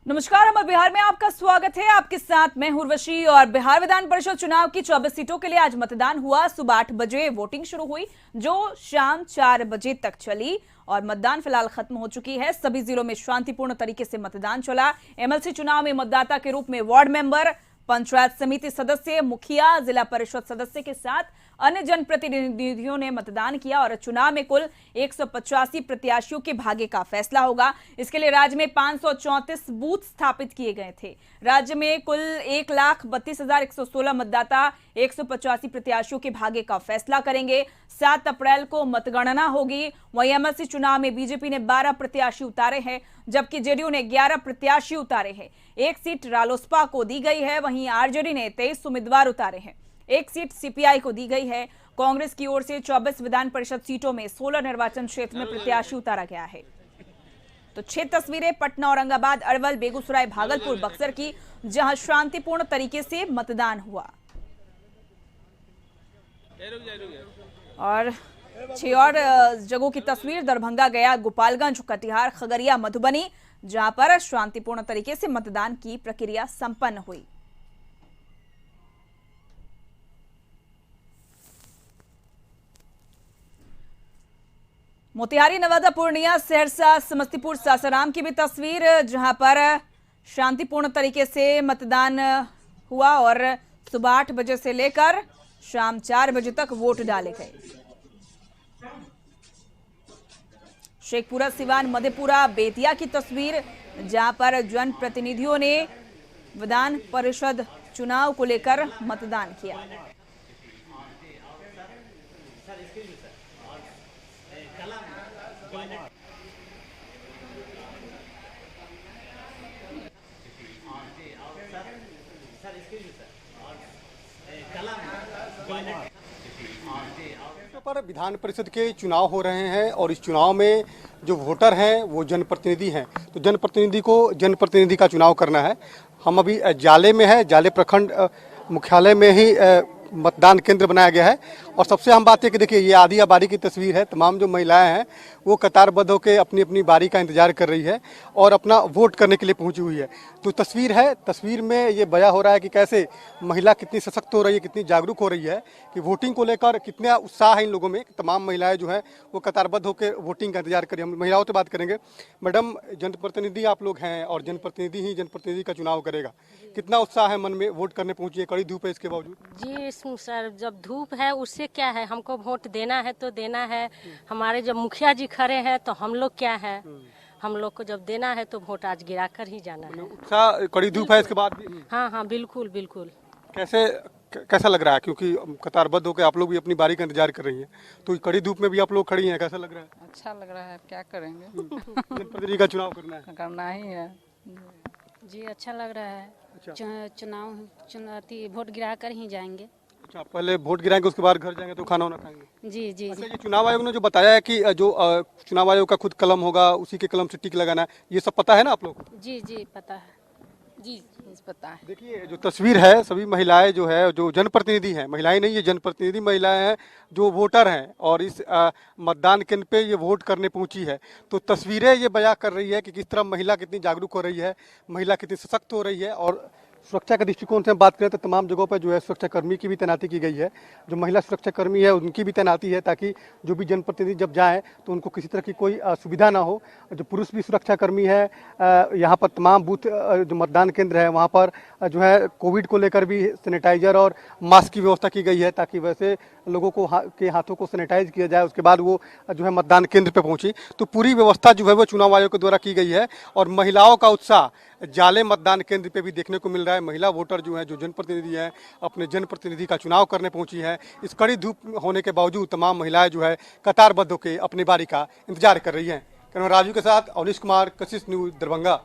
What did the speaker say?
नमस्कार, अमर बिहार में आपका स्वागत है। आपके साथ मैं उर्वशी। और बिहार विधान परिषद चुनाव की 24 सीटों के लिए आज मतदान हुआ। सुबह 8 बजे वोटिंग शुरू हुई जो शाम 4 बजे तक चली और मतदान फिलहाल खत्म हो चुकी है। सभी जिलों में शांतिपूर्ण तरीके से मतदान चला। एमएलसी चुनाव में मतदाता के रूप में वार्ड मेंबर, पंचायत समिति सदस्य, मुखिया, जिला परिषद सदस्य के साथ अन्य जनप्रतिनिधियों ने मतदान किया और चुनाव में कुल 185 प्रत्याशियों के भाग्य का फैसला होगा। इसके लिए राज्य में 534 बूथ स्थापित किए गए थे। राज्य में कुल 1,32,116 मतदाता 185 प्रत्याशियों के भाग्य का फैसला करेंगे। 7 अप्रैल को मतगणना होगी। वहीं एमएलसी चुनाव में बीजेपी ने 12 प्रत्याशी उतारे हैं, जबकि जेडीयू ने 11 प्रत्याशी उतारे हैं। एक सीट रालोसपा को दी गई है। वहीं आरजेडी ने 23 उम्मीदवार उतारे हैं। एक सीट सीपीआई को दी गई है। कांग्रेस की ओर से 24 विधान परिषद सीटों में 16 निर्वाचन क्षेत्र में प्रत्याशी उतारा गया है। तो 6 तस्वीरें पटना, औरंगाबाद, अरवल, बेगूसराय, भागलपुर, बक्सर की, जहां शांतिपूर्ण तरीके से मतदान हुआ। और 6 और जगहों की तस्वीर दरभंगा, गया, गोपालगंज, कटिहार, खगड़िया, मधुबनी, जहां पर शांतिपूर्ण तरीके से मतदान की प्रक्रिया संपन्न हुई। मोतिहारी, नवादा, पूर्णिया, सहरसा, समस्तीपुर, सासाराम की भी तस्वीर, जहां पर शांतिपूर्ण तरीके से मतदान हुआ और सुबह 8 बजे से लेकर शाम 4 बजे तक वोट डाले गए। शेखपुरा, सिवान, मधेपुरा, बेतिया की तस्वीर, जहां पर जनप्रतिनिधियों ने विधान परिषद चुनाव को लेकर मतदान किया। पर विधान परिषद के चुनाव हो रहे हैं और इस चुनाव में जो वोटर हैं वो जनप्रतिनिधि हैं। तो जनप्रतिनिधि का चुनाव करना है। हम अभी जाले में है। जाले प्रखंड मुख्यालय में ही मतदान केंद्र बनाया गया है। और सबसे अहम बात है कि देखिए, ये आधी आबादी की तस्वीर है। तमाम जो महिलाएं हैं वो कतारबद्ध होकर अपनी अपनी बारी का इंतजार कर रही है और अपना वोट करने के लिए पहुंची हुई है। तो तस्वीर में ये बयां हो रहा है कि कैसे महिला कितनी सशक्त हो रही है, कितनी जागरूक हो रही है, कि वोटिंग को लेकर कितना उत्साह है इन लोगों में। तमाम महिलाएं जो हैं वो कतारबद्ध होकर वोटिंग का इंतजार कर रही हैं। हम महिलाओं से बात करेंगे। मैडम, जनप्रतिनिधि आप लोग हैं और जनप्रतिनिधि ही जनप्रतिनिधि का चुनाव करेगा, कितना उत्साह है मन में? वोट करने पहुंची है, कड़ी धूप है इसके बावजूद। जी सर, जब धूप है उससे क्या है, हमको वोट देना है तो देना है। हमारे जब मुखिया जी खड़े हैं तो हम लोग क्या है, हम लोग को जब देना है तो वोट आज गिरा कर ही जाना है। उत्साह, कड़ी धूप है इसके बाद भी। हाँ, बिल्कुल बिल्कुल। कैसा लग रहा है? क्योंकि कतारबद्ध होकर आप लोग भी अपनी बारी का इंतजार कर रही हैं, तो कड़ी धूप में भी आप लोग खड़ी हैं, कैसा लग रहा है? अच्छा लग रहा है, क्या करेंगे। जनप्रतिनिधि का चुनाव करना ही है। जी अच्छा लग रहा है। अच्छा। चुनाव वोट गिरा कर ही जाएंगे। अच्छा, पहले वोट गिराएंगे उसके बाद घर जाएंगे तो खाना वाना खाएंगे। जी जी अच्छा, जी। ये चुनाव आयोग ने जो बताया है कि जो चुनाव आयोग का खुद कलम होगा, उसी के कलम से टिक लगाना है, ये सब पता है ना आप लोग को? जी पता है। जी पता है। देखिए, जो तस्वीर है, सभी महिलाएं जो है, जो जनप्रतिनिधि हैं, महिलाएं नहीं, ये जनप्रतिनिधि महिलाएं हैं जो वोटर हैं और इस मतदान केंद्र पे ये वोट करने पहुंची है। तो तस्वीरें ये बयां कर रही है कि किस तरह महिला कितनी जागरूक हो रही है, महिला कितनी सशक्त हो रही है। और सुरक्षा के दृष्टिकोण से हम बात करें तो तमाम जगहों पर जो है सुरक्षा कर्मी की भी तैनाती की गई है। जो महिला सुरक्षा कर्मी है उनकी भी तैनाती है, ताकि जो भी जनप्रतिनिधि जब जाएं तो उनको किसी तरह की कोई असुविधा ना हो। जो पुरुष भी सुरक्षा कर्मी है, यहाँ पर तमाम बूथ जो मतदान केंद्र है वहाँ पर जो है कोविड को लेकर भी सैनिटाइजर और मास्क की व्यवस्था की गई है, ताकि वैसे लोगों को के हाथों को सैनिटाइज किया जाए, उसके बाद वो जो है मतदान केंद्र पे पहुंची। तो पूरी व्यवस्था जो है वो चुनाव आयोग के द्वारा की गई है। और महिलाओं का उत्साह जाले मतदान केंद्र पे भी देखने को मिल रहा है। महिला वोटर जो है, जो जनप्रतिनिधि हैं, अपने जनप्रतिनिधि का चुनाव करने पहुंची है। इस कड़ी धूप होने के बावजूद तमाम महिलाएं जो है कतारबद्ध होकर अपनी बारी का इंतजार कर रही हैं। राजू के साथ अवनीश कुमार, कशिश न्यूज, दरभंगा।